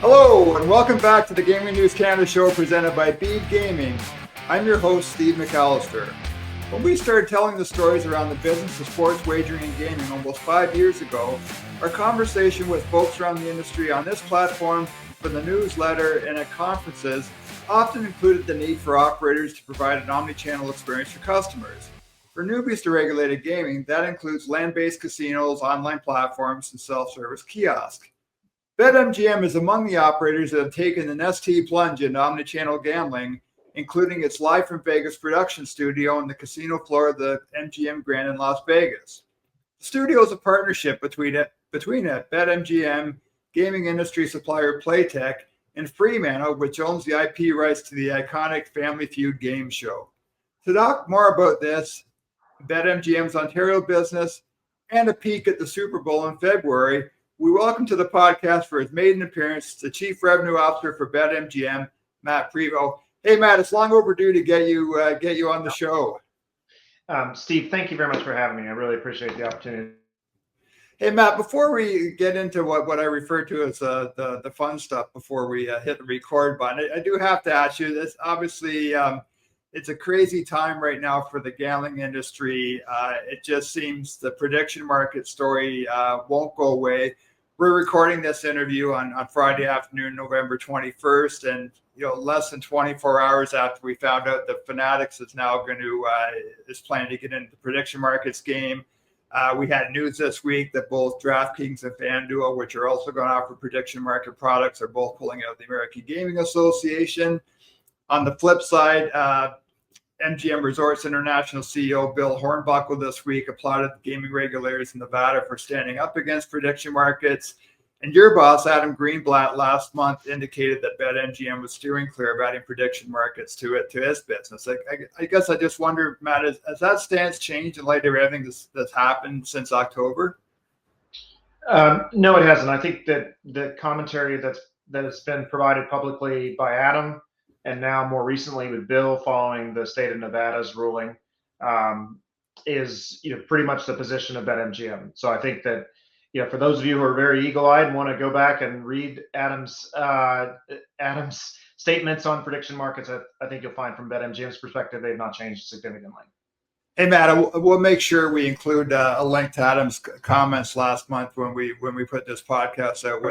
Hello, and welcome back to the Gaming News Canada show presented by Bede Gaming. I'm your host, Steve McAllister. When we started telling the stories around the business of sports wagering and gaming almost 5 years ago, our conversation with folks around the industry on this platform, from the newsletter, and at conferences often included the need for operators to provide an omnichannel experience for customers. For newbies to regulated gaming, that includes land-based casinos, online platforms, and self-service kiosks. BetMGM is among the operators that have taken an ST plunge into omnichannel gambling, including its live from Vegas production studio on the casino floor of the MGM Grand in Las Vegas. The studio is a partnership between BetMGM, gaming industry supplier Playtech, and Fremantle, which owns the IP rights to the iconic Family Feud game show. To talk more about this, BetMGM's Ontario business, and a peek at the Super Bowl in February, we welcome to the podcast for his maiden appearance, the Chief Revenue Officer for BetMGM, Matt Prevost. Hey, Matt, it's long overdue to get you on the show. Steve, thank you very much for having me. I really appreciate the opportunity. Hey, Matt, before we get into what I refer to as the fun stuff before we hit the record button, I do have to ask you this. Obviously, it's a crazy time right now for the gambling industry. It just seems the prediction market story won't go away. We're recording this interview on Friday afternoon, November 21st, and less than 24 hours after we found out that Fanatics is now is planning to get into the prediction markets game. We had news this week that both DraftKings and FanDuel, which are also going to offer prediction market products, are both pulling out of the American Gaming Association. On the flip side, MGM Resorts International CEO Bill Hornbuckle this week applauded the gaming regulators in Nevada for standing up against prediction markets. And your boss, Adam Greenblatt, last month indicated that BetMGM was steering clear of adding prediction markets to his business. I guess I just wonder, Matt, has that stance changed in light of everything that's happened since October? No, it hasn't. I think that the commentary that has been provided publicly by Adam, and now more recently with Bill following the state of Nevada's ruling, is pretty much the position of BetMGM. So I think that for those of you who are very eagle-eyed and want to go back and read Adam's statements on prediction markets, I think you'll find from BetMGM's perspective they've not changed significantly. Hey, Matt, we'll make sure we include a link to Adam's comments last month when we put this podcast out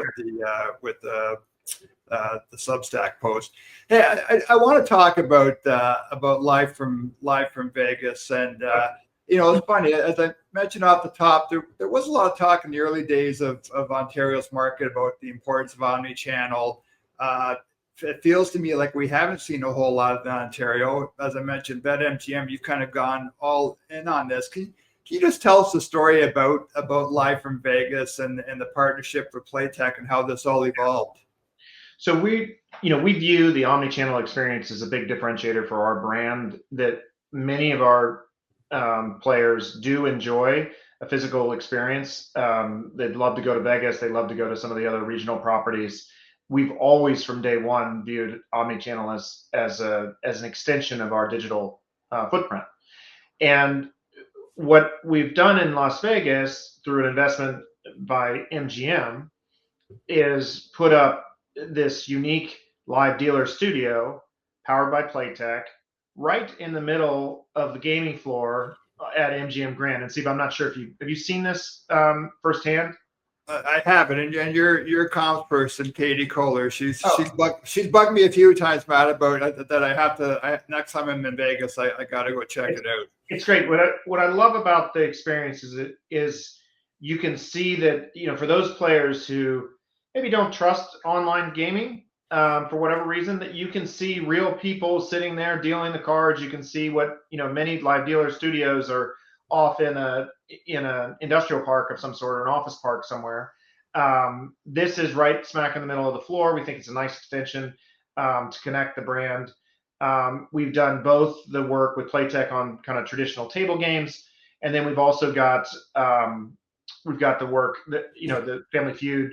with the Substack post. Hey, I want to talk about live from Vegas, and it's funny, as I mentioned off the top, there was a lot of talk in the early days of Ontario's market about the importance of omnichannel. It feels to me like we haven't seen a whole lot of that in Ontario. As I mentioned, BetMGM, you've kind of gone all in on this. Can you just tell us the story about live from Vegas and the partnership with Playtech and how this all evolved? So we view the omnichannel experience as a big differentiator for our brand, that many of our players do enjoy a physical experience. They'd love to go to Vegas. They'd love to go to some of the other regional properties. We've always, from day one, viewed omnichannel as an extension of our digital footprint. And what we've done in Las Vegas through an investment by MGM is put up this unique live dealer studio powered by Playtech right in the middle of the gaming floor at MGM Grand. And Steve, I'm not sure have you seen this firsthand? I haven't, and your comms person, Katie Kohler, she's bugged me a few times, Matt, about that. I have to next time I'm in Vegas, I got to go check it out. It's great. What I love about the experience is you can see that for those players who maybe don't trust online gaming for whatever reason, that you can see real people sitting there dealing the cards. You can see what many live dealer studios are off in a industrial park of some sort, or an office park somewhere. This is right smack in the middle of the floor. We think it's a nice extension to connect the brand. We've done both the work with Playtech on kind of traditional table games, and then we've also got the work that the Family Feud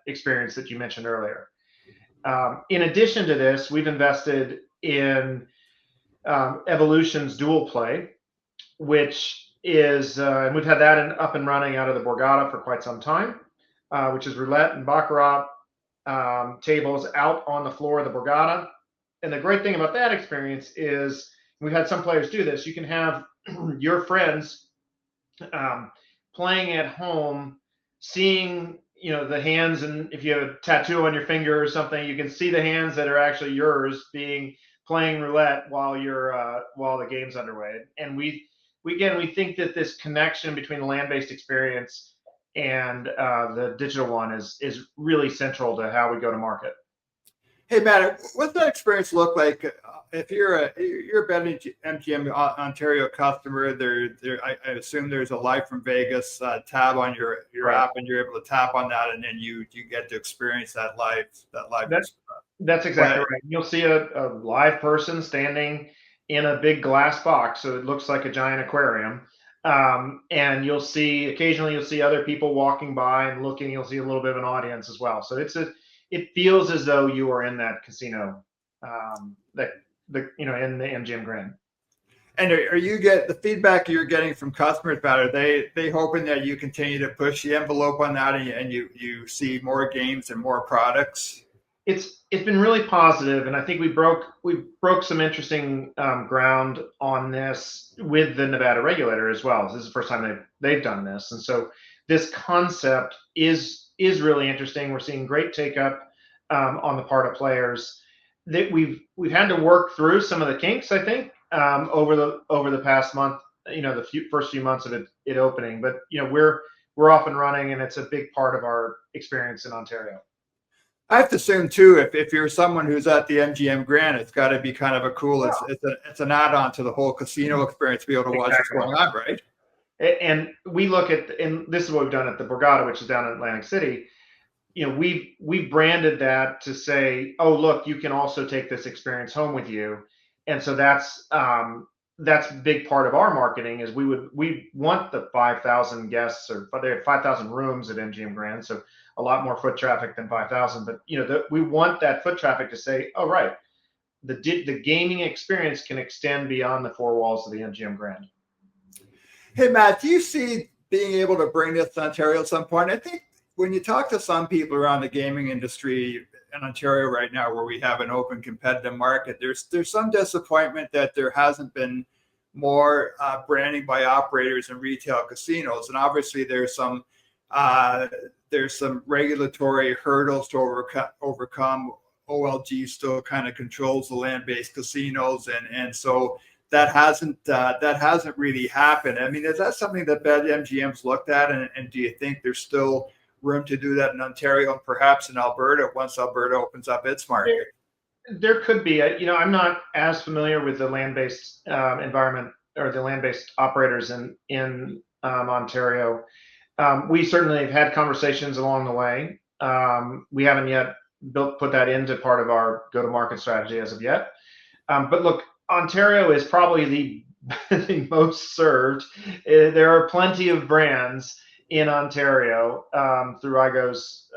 experience that you mentioned earlier. In addition to this, we've invested in Evolution's Dual Play, which is, and we've had that up and running out of the Borgata for quite some time, which is roulette and baccarat tables out on the floor of the Borgata. And the great thing about that experience is we've had some players do this. You can have your friends playing at home, seeing the hands, and if you have a tattoo on your finger or something, you can see the hands that are actually yours being playing roulette while while the game's underway. And we think that this connection between the land-based experience and the digital one is really central to how we go to market. Hey Matt, what's that experience look like if you're a BetMGM Ontario customer? I assume there's a Live from Vegas tab on your Right. app, and you're able to tap on that, and then you get to experience that live. That's exactly right. You'll see a live person standing in a big glass box, so it looks like a giant aquarium. And occasionally you'll see other people walking by and looking. You'll see a little bit of an audience as well. So it feels as though you are in that casino, in the MGM Grand. And are you get the feedback you're getting from customers about? Are they hoping that you continue to push the envelope on that, and you see more games and more products? It's been really positive, and I think we broke some interesting ground on this with the Nevada regulator as well. This is the first time they've done this, and so this concept is really interesting. We're seeing great take up on the part of players. That we've had to work through some of the kinks, I think, over the past month. The first few months of it opening, but we're off and running, and it's a big part of our experience in Ontario. I have to assume too, if you're someone who's at the MGM Grand, it's got to be kind of a cool. It's an add-on to the whole casino experience to be able to watch what's going on, right? And we look at, and this is what we've done at the Borgata, which is down in Atlantic City. We've branded that to say, oh look, you can also take this experience home with you, and so that's a big part of our marketing. Is we want the 5,000 guests, or they have 5,000 rooms at MGM Grand, so a lot more foot traffic than 5,000. But we want that foot traffic to say, oh right, the gaming experience can extend beyond the four walls of the MGM Grand. Hey Matt, do you see being able to bring this to Ontario at some point? I think when you talk to some people around the gaming industry in Ontario right now, where we have an open competitive market, there's some disappointment that there hasn't been more branding by operators and retail casinos, and obviously there's some regulatory hurdles to overcome. OLG still kind of controls the land-based casinos, and so that hasn't really happened. I mean, is that something that BetMGM's looked at, and do you think there's still room to do that in Ontario and perhaps in Alberta once Alberta opens up its market? There could be. I'm not as familiar with the land-based environment or the land-based operators in Ontario. We certainly have had conversations along the way. We haven't yet put that into part of our go-to-market strategy as of yet. But look, Ontario is probably the most served. There are plenty of brands in Ontario through IGO's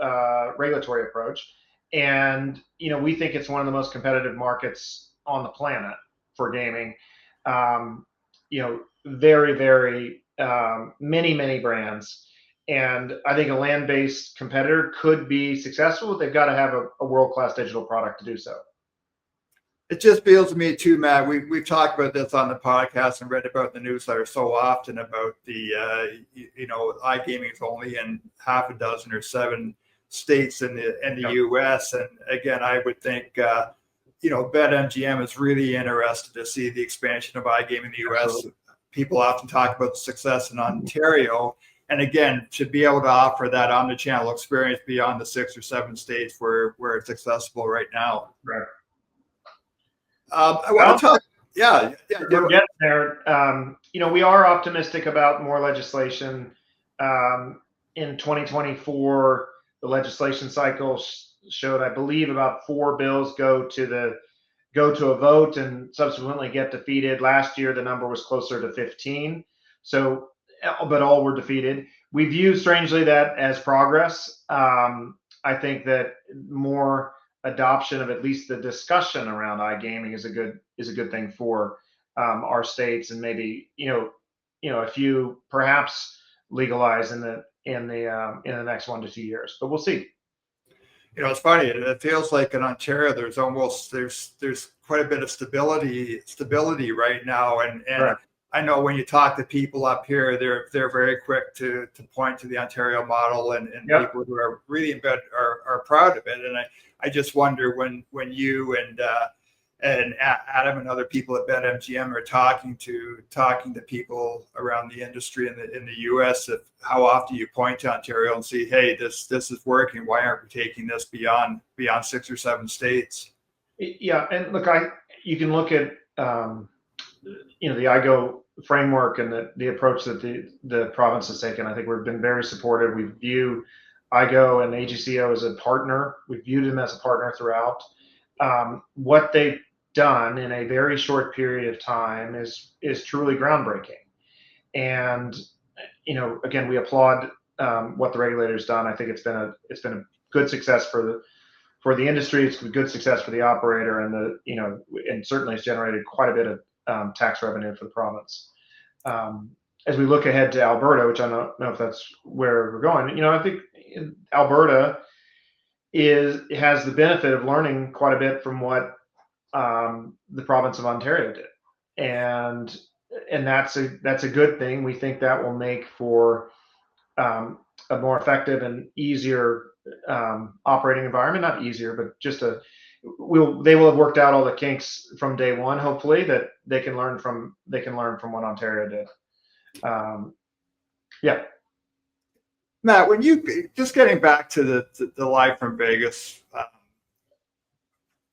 regulatory approach. And, we think it's one of the most competitive markets on the planet for gaming. Very, very many brands. And I think a land-based competitor could be successful, but they've got to have a world-class digital product to do so. It just feels to me too, Matt. We've talked about this on the podcast and read about the newsletter so often about the iGaming is only in half a dozen or 7 states in the U.S. And again, I would think BetMGM is really interested to see the expansion of iGaming in the U.S. Absolutely. People often talk about the success in Ontario, and again, should be able to offer that omnichannel experience beyond the 6 or 7 states where it's accessible right now. Right. I want to talk. Yeah, we're getting there. We are optimistic about more legislation in 2024. The legislation cycle showed, I believe, about 4 bills go to a vote and subsequently get defeated. Last year, the number was closer to 15. So, but all were defeated. We view, strangely, that as progress. I think that more adoption of at least the discussion around iGaming is a good thing for our states, and maybe a few perhaps legalize in the next 1 to 2 years, but we'll see. It's funny. It feels like in Ontario, there's quite a bit of stability right now, and Correct. I know when you talk to people up here, they're very quick to point to the Ontario model, and Yep. people who are really in bed are proud of it. And I just wonder when you and Adam and other people at BetMGM are talking to people around the industry in the U.S. Of how often you point to Ontario and see, hey, this is working. Why aren't we taking this beyond 6 or 7 states? Yeah, and look, you can look at the IGO framework and the approach that the province has taken. I think we've been very supportive. We view IGO and AGCO as a partner. We viewed them as a partner throughout. What they've done in a very short period of time is truly groundbreaking. And again, we applaud what the regulator's done. I think it's been a good success for the industry. It's a good success for the operator, and certainly it's generated quite a bit of tax revenue for the province. As we look ahead to Alberta, which I don't know if that's where we're going, I think Alberta has the benefit of learning quite a bit from what the province of Ontario did, and that's a good thing. We think that will make for a more effective and easier operating environment. Not easier, but just they will have worked out all the kinks from day one. Hopefully, that they can learn from what Ontario did. Yeah. Matt, when you just getting back to the Live from Vegas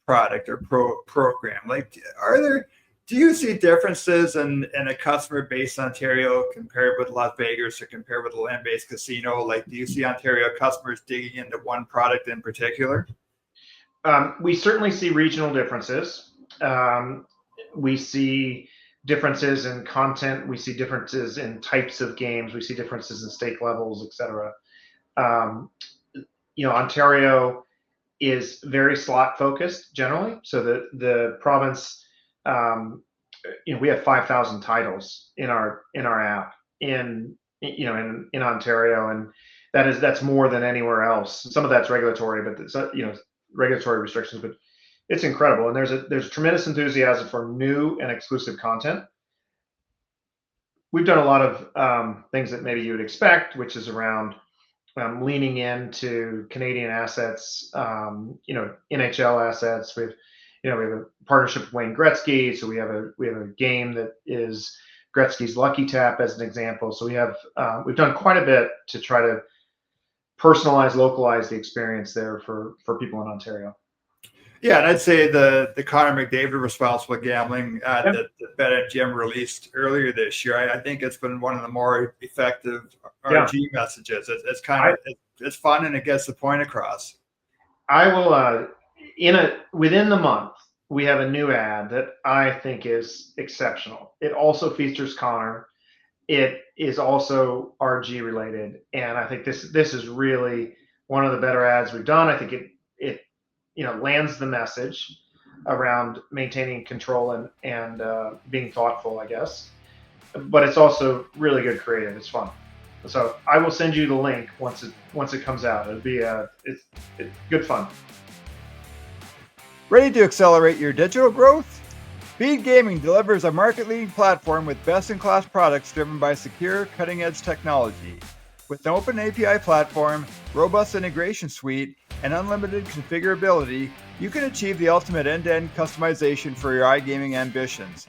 product or program, like do you see differences in a customer base in Ontario compared with Las Vegas or compared with a land-based casino? Like, do you see Ontario customers digging into one product in particular? We certainly see regional differences. We see differences in content. We see differences in types of games. We see differences in stake levels, etc. Ontario is very slot focused generally. So the province, we have 5,000 titles in our app in Ontario, and that's more than anywhere else. Some of that's regulatory, but it's regulatory restrictions, but it's incredible. And there's tremendous enthusiasm for new and exclusive content. We've done a lot of things that maybe you would expect, which is around leaning into Canadian assets, NHL assets. We have a partnership with Wayne Gretzky, so we have a game that is Gretzky's Lucky Tap as an example. So we've done quite a bit to try to personalize, localize the experience there for people in Ontario. Yeah, and I'd say the Connor McDavid responsible gambling that BetMGM released earlier this year, I think it's been one of the more effective RG messages. It's fun and it gets the point across. I will within the month we have a new ad that I think is exceptional. It also features Connor. It is also RG related, and I think this is really one of the better ads we've done. I think it lands the message around maintaining control and being thoughtful, I guess. But it's also really good creative. It's fun. So I will send you the link once it comes out. It'll be it's good fun. Ready to accelerate your digital growth? Bede Gaming delivers a market-leading platform with best-in-class products driven by secure, cutting-edge technology. With an open API platform, robust integration suite, and unlimited configurability, you can achieve the ultimate end-to-end customization for your iGaming ambitions.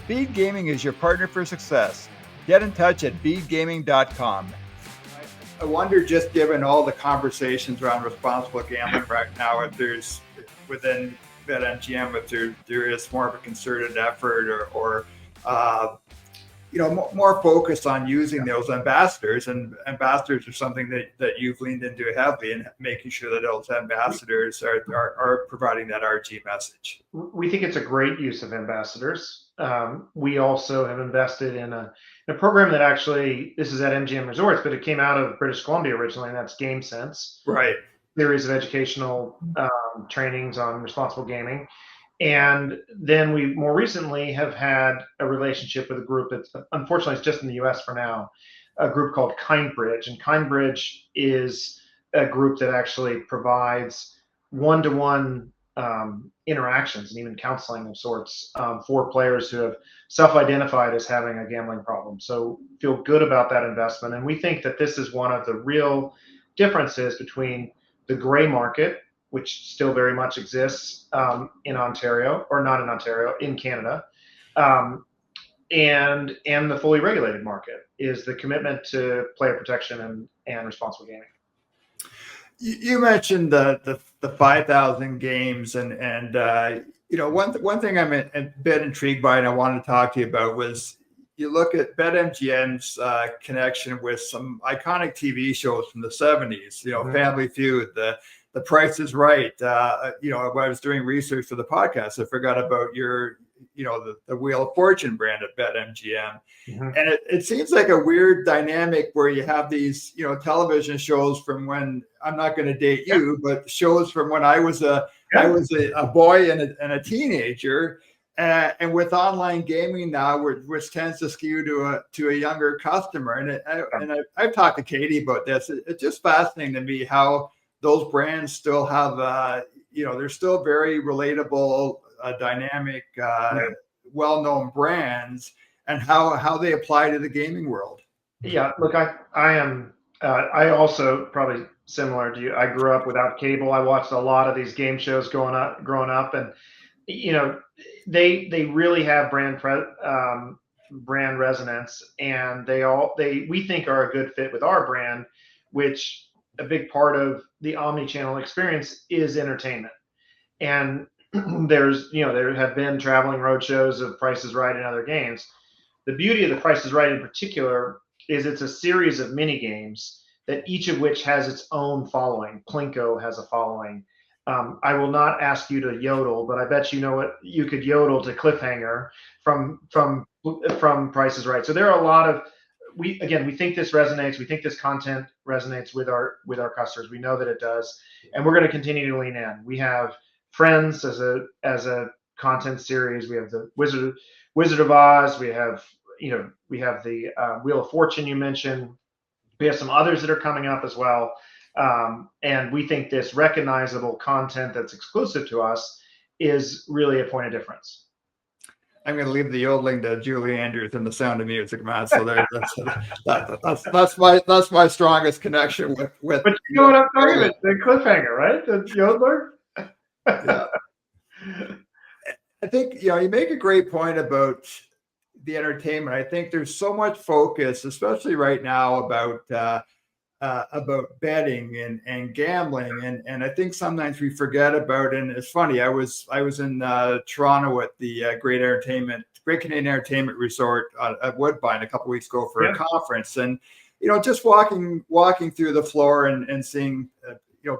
Bede Gaming is your partner for success. Get in touch at bedegaming.com. I wonder, just given all the conversations around responsible gambling right now, if there's within BetMGM, if there is more of a concerted effort or more focused on using those ambassadors, and ambassadors are something that you've leaned into heavily, and making sure that those ambassadors are providing that RG message. We think it's a great use of ambassadors. We also have invested in a program that actually, this is at MGM Resorts, but it came out of British Columbia originally, and that's Game Sense. Right. Series of educational trainings on responsible gaming. And then we more recently have had a relationship with a group that's, unfortunately, it's just in the US for now, a group called Kindbridge. And Kindbridge is a group that actually provides one-to-one interactions and even counseling of sorts for players who have self-identified as having a gambling problem. So feel good about that investment. And we think that this is one of the real differences between the gray market, which still very much exists in Ontario, or not in Ontario, in Canada, and the fully regulated market, is the commitment to player protection and responsible gaming. You mentioned the 5,000 games, and one thing I'm a bit intrigued by, and I wanted to talk to you about, was you look at BetMGM's connection with some iconic TV shows from the 70s. Family Feud, The Price is Right. When I was doing research for the podcast, I forgot about your the Wheel of Fortune brand at BetMGM. Mm-hmm. And it seems like a weird dynamic where you have these, television shows from when, I'm not going to date you, but shows from when I was a boy and a teenager, and with online gaming now, which tends to skew to a younger customer. And I've talked to Katie about this. It's just fascinating to me how those brands still have, they're still very relatable, dynamic, well-known brands, and how they apply to the gaming world. Yeah, look, I also, probably similar to you, I grew up without cable. I watched a lot of these game shows growing up, and they really have brand resonance, and we think are a good fit with our brand, which a big part of the omnichannel experience is entertainment. And there have been traveling road shows of Price is Right and other games. The beauty of the Price is Right in particular is it's a series of mini games that each of which has its own following. Plinko has a following. I will not ask you to yodel, but I bet you could yodel to Cliffhanger from Price is Right. So there are a lot of, we think this resonates. We think this content resonates with our customers. We know that it does, and we're going to continue to lean in. We have Friends as a content series. We have the Wizard of Oz. We have the Wheel of Fortune you mentioned. We have some others that are coming up as well. And we think this recognizable content that's exclusive to us is really a point of difference. I'm going to leave the yodeling to Julie Andrews and The Sound of Music, Matt. So that's my strongest connection with. But you know what I'm talking about? The Cliffhanger, right? The yodeler. Yeah. I think you make a great point about the entertainment. I think there's so much focus, especially right now, about betting and gambling, and I think sometimes we forget about. And it's funny, I was in Toronto at the Great Canadian Entertainment Resort at Woodbine a couple of weeks ago for a conference, and just walking through the floor and seeing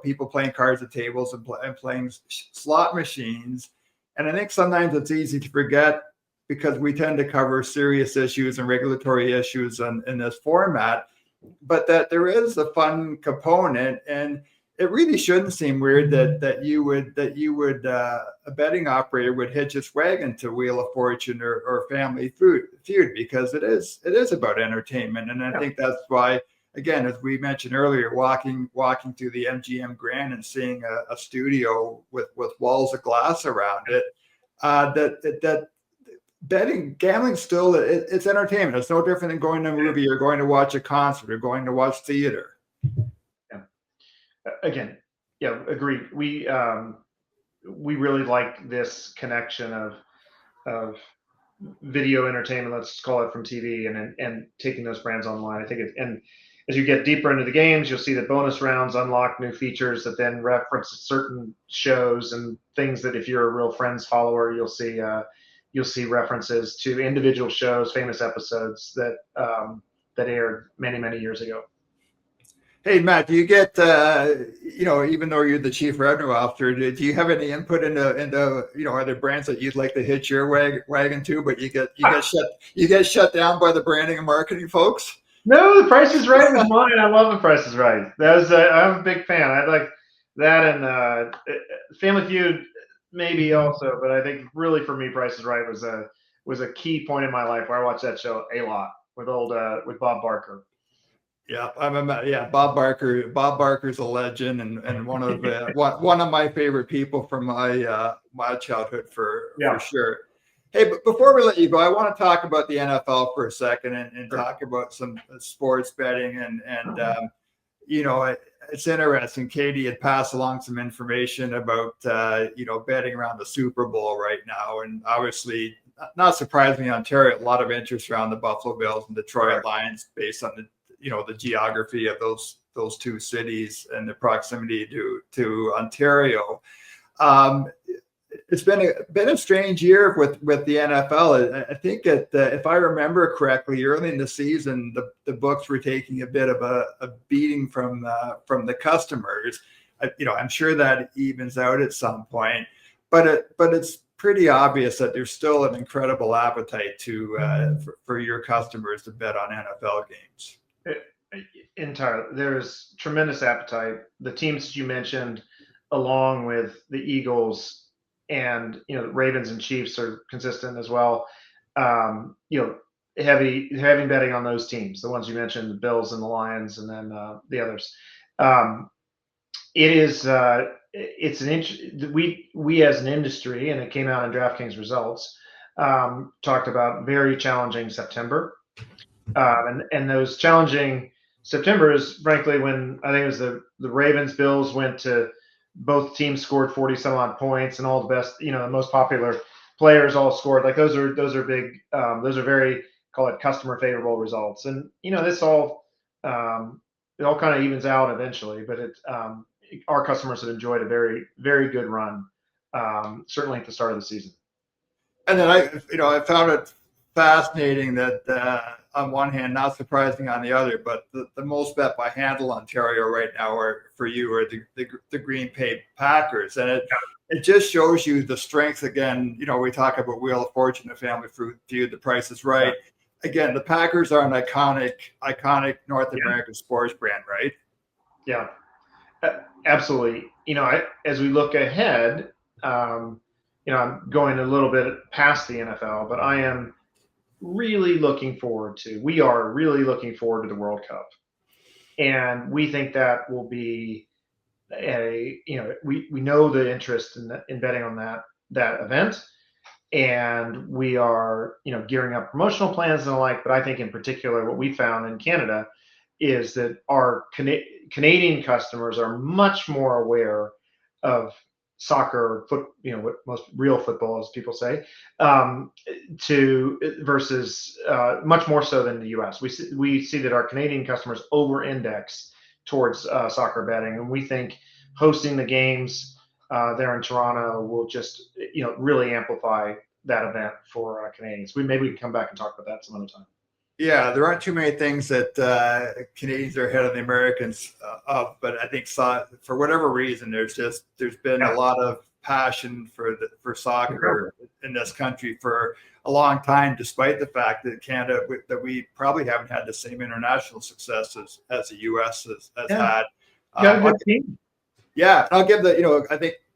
people playing cards at tables and playing slot machines. And I think sometimes it's easy to forget, because we tend to cover serious issues and regulatory issues in this format, but that there is a fun component. And it really shouldn't seem weird that you would a betting operator would hitch its wagon to Wheel of Fortune or Family Feud, because it is about entertainment. And I think that's why, again, as we mentioned earlier, walking through the MGM Grand and seeing a studio with walls of glass around it, that gambling still, it's entertainment. It's no different than going to a movie or going to watch a concert or going to watch theater. Yeah. Again, agreed. We really like this connection of video entertainment, let's call it, from TV, and taking those brands online. I think and as you get deeper into the games, you'll see that bonus rounds unlock new features that then reference certain shows and things that, if you're a real Friends follower, you'll see references to individual shows, famous episodes that aired many, many years ago. Hey, Matt, do you get, even though you're the chief revenue officer, do you have any input into are there brands that you'd like to hitch your wagon to, but you get shut down by the branding and marketing folks? No, The Price is Right was mine. I love The Price is Right. I'm a big fan. I like that, and Family Feud maybe also, but I think really for me, Price is Right was a key point in my life where I watched that show a lot with Bob Barker. Yeah, Bob Barker. Bob Barker's a legend and one of one of my favorite people from my childhood for Yeah, sure. Hey, but before we let you go, I want to talk about the NFL for a second and sure. talk about some sports betting and you know, it's interesting. Katie had passed along some information about, betting around the Super Bowl right now. And obviously, not surprisingly, Ontario, a lot of interest around the Buffalo Bills and Detroit Lions based on the geography of those two cities and the proximity to Ontario. Um, it's been a strange year with the NFL. I think that if I remember correctly, early in the season, the books were taking a bit of a beating from the customers. I'm sure that evens out at some point, but it's pretty obvious that there's still an incredible appetite for your customers to bet on NFL games. Entirely, there's tremendous appetite. The teams you mentioned, along with the Eagles and the Ravens and Chiefs, are consistent as well. Heavy betting on those teams, the ones you mentioned, the Bills and the Lions, and then the others. It's we as an industry, and it came out in DraftKings results, talked about very challenging September, and those challenging September is frankly when I think it was the Ravens Bills went to, both teams scored 40 some odd points, and all the best, the most popular players all scored. Like those are big, those are very, call it, customer favorable results. And this all, it all kind of evens out eventually, but our customers have enjoyed a very, very good run, certainly at the start of the season. And then I found it fascinating that on one hand, not surprising on the other, but the most bet by handle Ontario right now for you are the Green Bay Packers, and it just shows you the strength. Again, we talk about Wheel of Fortune, the Family Feud, The Price is Right. Yeah. Again, the Packers are an iconic North American sports brand, right? Yeah, absolutely. As we look ahead, I'm going a little bit past the NFL, but we are really looking forward to the World Cup. And we think that will be we know the interest in betting on that event. And we are, gearing up promotional plans and the like. But I think in particular, what we found in Canada is that our Canadian customers are much more aware of soccer, what most real football, as people say, versus much more so than the U.S. We see that our Canadian customers over-index towards soccer betting, and we think hosting the games there in Toronto will just really amplify that event for Canadians. Maybe we can come back and talk about that some other time. Yeah, there aren't too many things that Canadians are ahead of the Americans of, but I think for whatever reason, there's been a lot of passion for soccer in this country for a long time, despite the fact that Canada, that we probably haven't had the same international success as the U.S. has had. Got a good team. Yeah, I'll give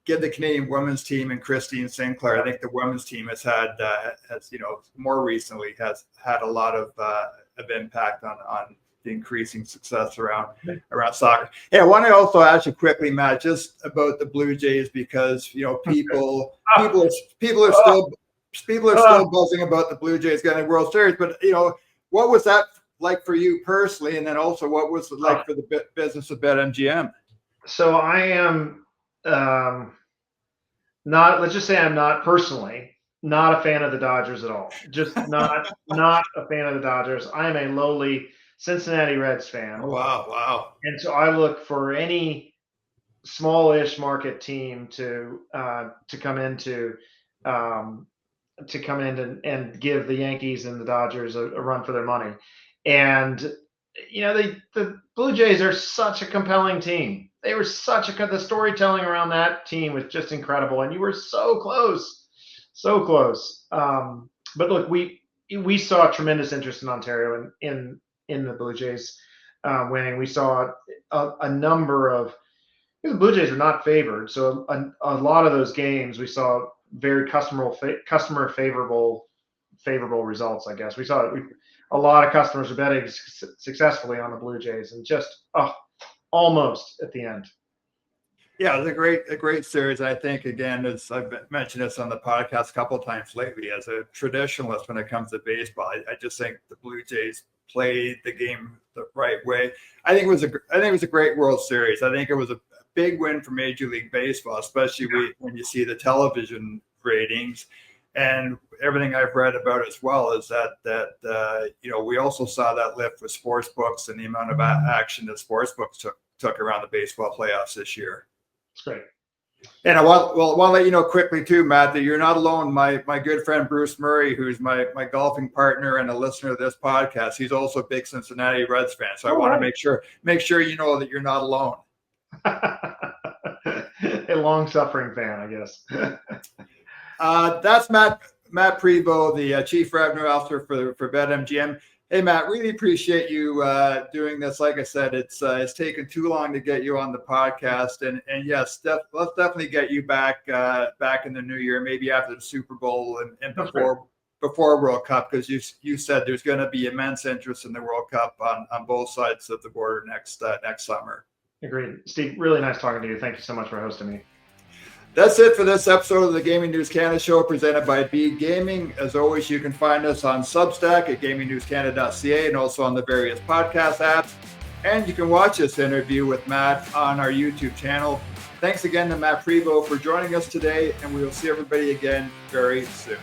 give the Canadian women's team and Christine Sinclair. I think the women's team has more recently has had a lot of impact on the increasing success around soccer. Hey, I want to also ask you quickly, Matt, just about the Blue Jays, because people are still buzzing about the Blue Jays getting the World Series. But what was that like for you personally, and then also what was it like for the business of BetMGM? So I am. Let's just say I'm not personally not a fan of the Dodgers at all. Just not a fan of the Dodgers. I am a lowly Cincinnati Reds fan. Oh, wow. And so I look for any smallish market team to come into and give the Yankees and the Dodgers a run for their money. And the Blue Jays are such a compelling team. They were the storytelling around that team was just incredible, and you were so close. But look, we saw tremendous interest in Ontario in the Blue Jays winning. We saw a number of, the Blue Jays are not favored, so a lot of those games we saw very customer favorable results. I guess we saw a lot of customers are betting successfully on the Blue Jays, and just almost at the end. Yeah, it's a great series. I think, again, as I've mentioned this on the podcast a couple of times lately, as a traditionalist when it comes to baseball, I just think the Blue Jays played the game the right way. I think it was a great World Series. I think it was a big win for Major League Baseball, especially when you see the television ratings. And everything I've read about as well is that we also saw that lift with sports books and the amount of action that sports books took around the baseball playoffs this year. It's great. And I want to let you know quickly too, Matt, that you're not alone. My good friend Bruce Murray, who's my golfing partner and a listener of this podcast, he's also a big Cincinnati Reds fan. So I want to make sure you know that you're not alone. A long-suffering fan, I guess. That's Matt Prevost, the Chief Revenue Officer for BetMGM. Hey, Matt, really appreciate you doing this. Like I said, it's taken too long to get you on the podcast, and yes, let's definitely get you back in the new year, maybe after the Super Bowl and before World Cup, because you said there's going to be immense interest in the World Cup on both sides of the border next summer. Agreed. Steve, really nice talking to you. Thank you so much for hosting me. That's it for this episode of the Gaming News Canada Show presented by Bede Gaming. As always, you can find us on Substack at gamingnewscanada.ca and also on the various podcast apps. And you can watch this interview with Matt on our YouTube channel. Thanks again to Matt Prevost for joining us today, and we will see everybody again very soon.